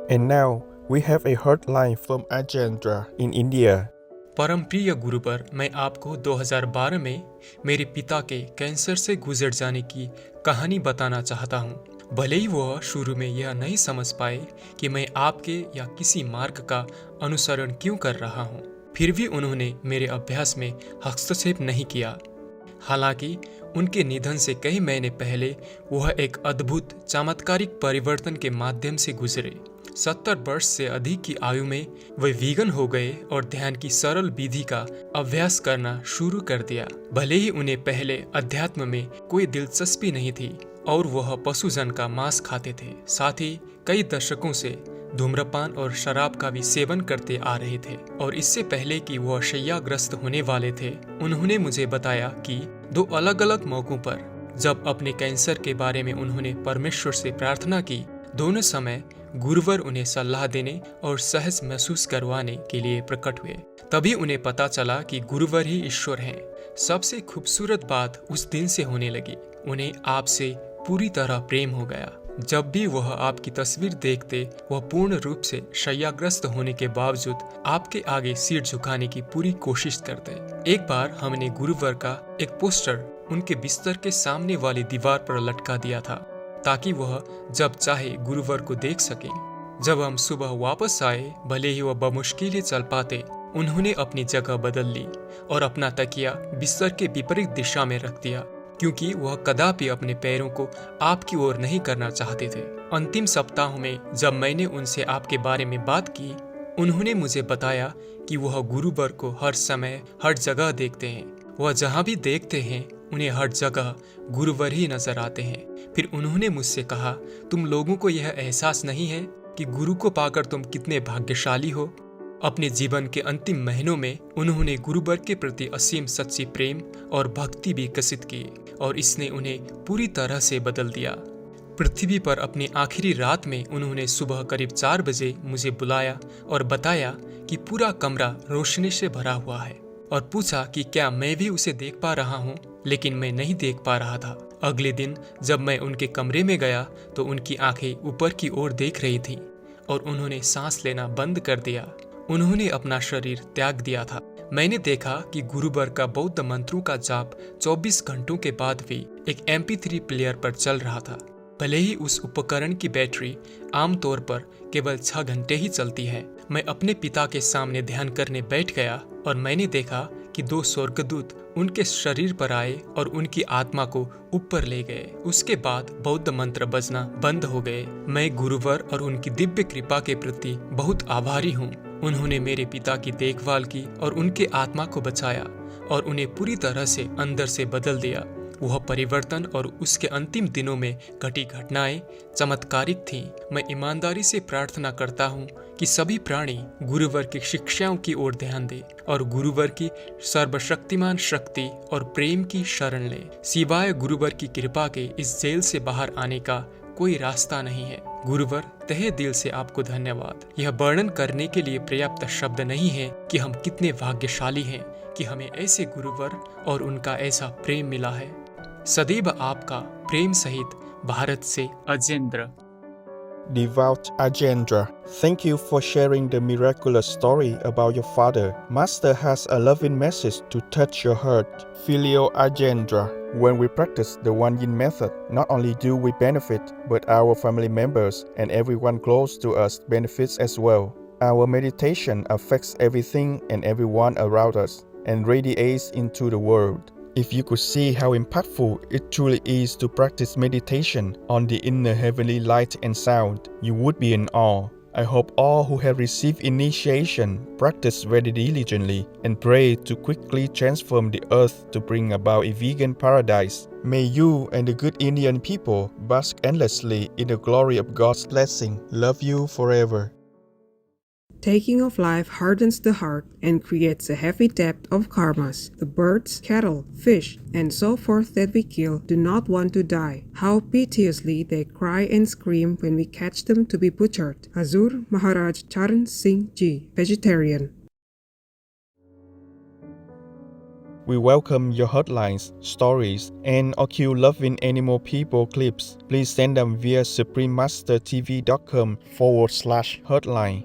And now we have a hotline from Ajendra in India. परम प्रिय गुरुवर, मैं आपको 2012 में मेरे पिता के कैंसर से गुजर जाने की कहानी बताना चाहता हूँ। भले ही वह शुरू में यह नहीं समझ पाए कि मैं आपके या किसी मार्ग का अनुसरण क्यों कर रहा हूँ, फिर भी उन्होंने मेरे अभ्यास में हस्तक्षेप नहीं किया। हालांकि उनके निधन से कई महीने पहले वह एक अद्भुत चमत्कारिक परिवर्तन के माध्यम से गुजरे। 70 वर्ष से अधिक की आयु में वे वीगन हो गए और ध्यान की सरल विधि का अभ्यास करना शुरू कर दिया। भले ही उन्हें पहले अध्यात्म में कोई दिलचस्पी नहीं थी और वह पशुजन का मांस खाते थे, साथ ही कई दशकों से धूम्रपान और शराब का भी सेवन करते आ रहे थे। और इससे पहले कि वह शैय्याग्रस्त होने वाले थे, उन्होंने मुझे बताया कि 2 अलग-अलग मौकों पर जब अपने कैंसर के बारे में उन्होंने परमेश्वर से प्रार्थना की, दोनों समय गुरुवर उन्हें सलाह देने और सहज महसूस करवाने के लिए प्रकट हुए। तभी उन्हें पता चला कि गुरुवर ही ईश्वर हैं। सबसे खूबसूरत बात उस दिन से होने लगी। उन्हें आपसे पूरी तरह प्रेम हो गया। जब भी वह आपकी तस्वीर देखते, वह पूर्ण रूप से शैय्याग्रस्त होने के बावजूद आपके आगे सिर झुकाने की पूरी कोशिश करते। एक बार हमने गुरुवर का एक पोस्टर उनके बिस्तर के सामने वाली दीवार पर लटका दिया था, ताकि वह जब चाहे गुरुवर को देख सके। जब हम सुबह वापस आए, भले ही वह बमुश्किल ही चल पाते, उन्होंने अपनी जगह बदल ली और अपना तकिया बिस्तर के विपरीत दिशा में रख दिया, क्योंकि वह कदापि अपने पैरों को आपकी ओर नहीं करना चाहते थे। अंतिम सप्ताह में जब मैंने उनसे आपके बारे में बात की, उन्होंने मुझे बताया कि वह गुरुवर को हर समय हर जगह देखते हैं। वह जहाँ भी देखते हैं, उन्हें हर जगह गुरुवर ही नजर आते हैं। फिर उन्होंने मुझसे कहा, तुम लोगों को यह एहसास नहीं है कि गुरु को पाकर तुम कितने भाग्यशाली हो। अपने जीवन के अंतिम महीनों में उन्होंने गुरुवर के प्रति असीम सच्ची प्रेम और भक्ति विकसित की और इसने उन्हें पूरी तरह से बदल दिया। पृथ्वी पर अपनी आखिरी रात में उन्होंने सुबह करीब 4 बजे मुझे बुलाया और बताया कि पूरा कमरा रोशनी से भरा हुआ है और पूछा कि क्या मैं भी उसे देख पा रहा हूँ, लेकिन मैं नहीं देख पा रहा था। अगले दिन जब मैं उनके कमरे में गया तो उनकी आंखें ऊपर की ओर देख रही थीं और उन्होंने सांस लेना बंद कर दिया। उन्होंने अपना शरीर त्याग दिया था। मैंने देखा कि गुरुवर का बौद्ध मंत्रों का जाप 24 घंटों के बाद भी एक MP3 प्लेयर पर चल रहा था। भले ही उस उपकरण की बैटरी आमतौर पर केवल 6 घंटे ही चलती है। मैं अपने पिता के सामने ध्यान करने बैठ गया और मैंने देखा कि 2 स्वर्गदूत उनके शरीर पर आए और उनकी आत्मा को ऊपर ले गए। उसके बाद बौद्ध मंत्र बजना बंद हो गए। मैं गुरुवर और उनकी दिव्य कृपा के प्रति बहुत आभारी हूँ। उन्होंने मेरे पिता की देखभाल की और उनके आत्मा को बचाया और उन्हें पूरी तरह से अंदर से बदल दिया। वह परिवर्तन और उसके अंतिम दिनों में घटी घटनाएं चमत्कारिक थीं। मैं ईमानदारी से प्रार्थना करता हूँ कि सभी प्राणी गुरुवर की शिक्षाओं की ओर ध्यान दें और गुरुवर की सर्वशक्तिमान शक्ति और प्रेम की शरण लें। सिवाय गुरुवर की कृपा के इस जेल से बाहर आने का कोई रास्ता नहीं है। गुरुवर, तहे दिल से आपको धन्यवाद। यह वर्णन करने के लिए पर्याप्त शब्द नहीं है कि हम कितने भाग्यशाली हैं कि हमें ऐसे गुरुवर और उनका ऐसा प्रेम मिला है। सदैव आपका प्रेम सहित भारत से Ajendra. Devout Ajendra, thank you for sharing the miraculous story about your father. Master has a loving message to touch your heart. Filial Ajendra, when we practice the One Yin method, not only do we benefit, but our family members and everyone close to us benefits as well. Our meditation affects everything and everyone around us and radiates into the world. If you could see how impactful it truly is to practice meditation on the inner heavenly light and sound, you would be in awe. I hope all who have received initiation practice very diligently and pray to quickly transform the earth to bring about a vegan paradise. May you and the good Indian people bask endlessly in the glory of God's blessing. Love you forever. Taking of life hardens the heart and creates a heavy debt of karmas. The birds, cattle, fish, and so forth that we kill do not want to die. How piteously they cry and scream when we catch them to be butchered. Hazur Maharaj Charan Singh Ji, vegetarian. We welcome your hotlines, stories, and or cute loving animal people clips. Please send them via suprememastertv.com/hotline.